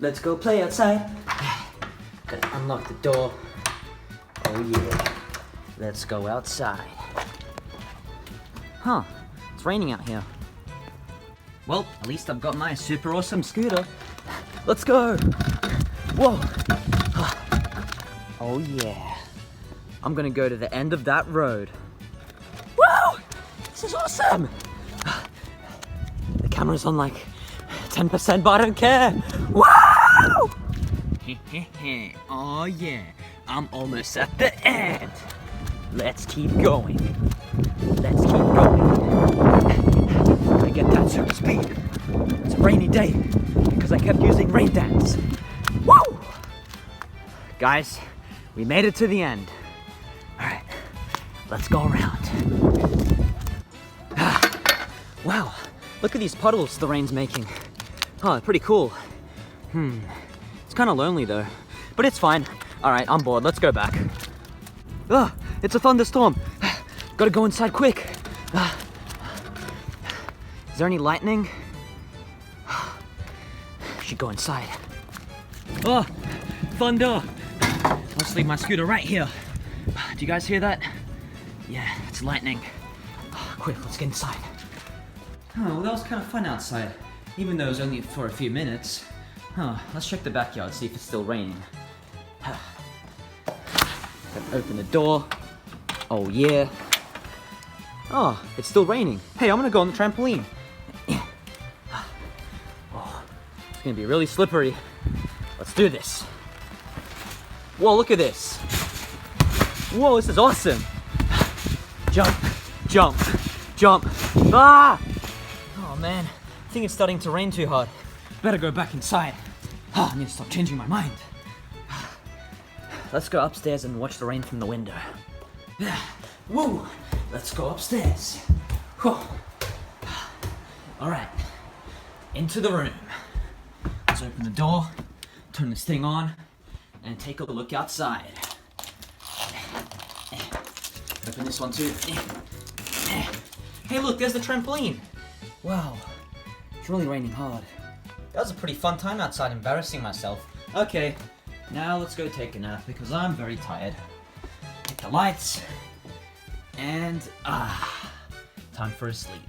Let's go play outside. Gotta unlock the door. Oh yeah. Let's go outside. Huh, it's raining out here. Well, at least I've got my super awesome scooter. Let's go. Whoa. Oh yeah. I'm gonna go to the end of that road. Whoa! This is awesome! The camera's on like 10%, but I don't care. Whoa! Oh yeah, I'm almost at the end. Let's keep going. Let's keep going. I get that super speed. It's a rainy day because I kept using rain dance. Woo! Guys, we made it to the end. All right, let's go around. Wow, look at these puddles the rain's making. Oh, pretty cool. It's kind of lonely though, but it's fine. All right, I'm bored. Let's go back. Ah, it's a thunderstorm. Gotta go inside quick. Is there any lightning? Should go inside. Oh, thunder. Let's leave my scooter right here. Do you guys hear that? Yeah, it's lightning. Quick, let's get inside. Oh, well, that was kind of fun outside, even though it was only for a few minutes. Let's check the backyard, see if it's still raining. Open the door. Oh yeah. Oh, it's still raining. Hey, I'm gonna go on the trampoline. Oh, it's gonna be really slippery. Let's do this. Whoa, look at this. Whoa, this is awesome. Jump, jump, jump. Ah! Oh man, I think it's starting to rain too hard. Better go back inside. I need to stop changing my mind. Let's go upstairs and watch the rain from the window. Woo! Let's go upstairs. Whew. All right, into the room. Let's open the door, turn this thing on, and take a look outside. Open this one too. Hey look, there's the trampoline. Wow, it's really raining hard. That was a pretty fun time outside, embarrassing myself. Okay, now let's go take a nap because I'm very tired. Hit the lights, and time for a sleep.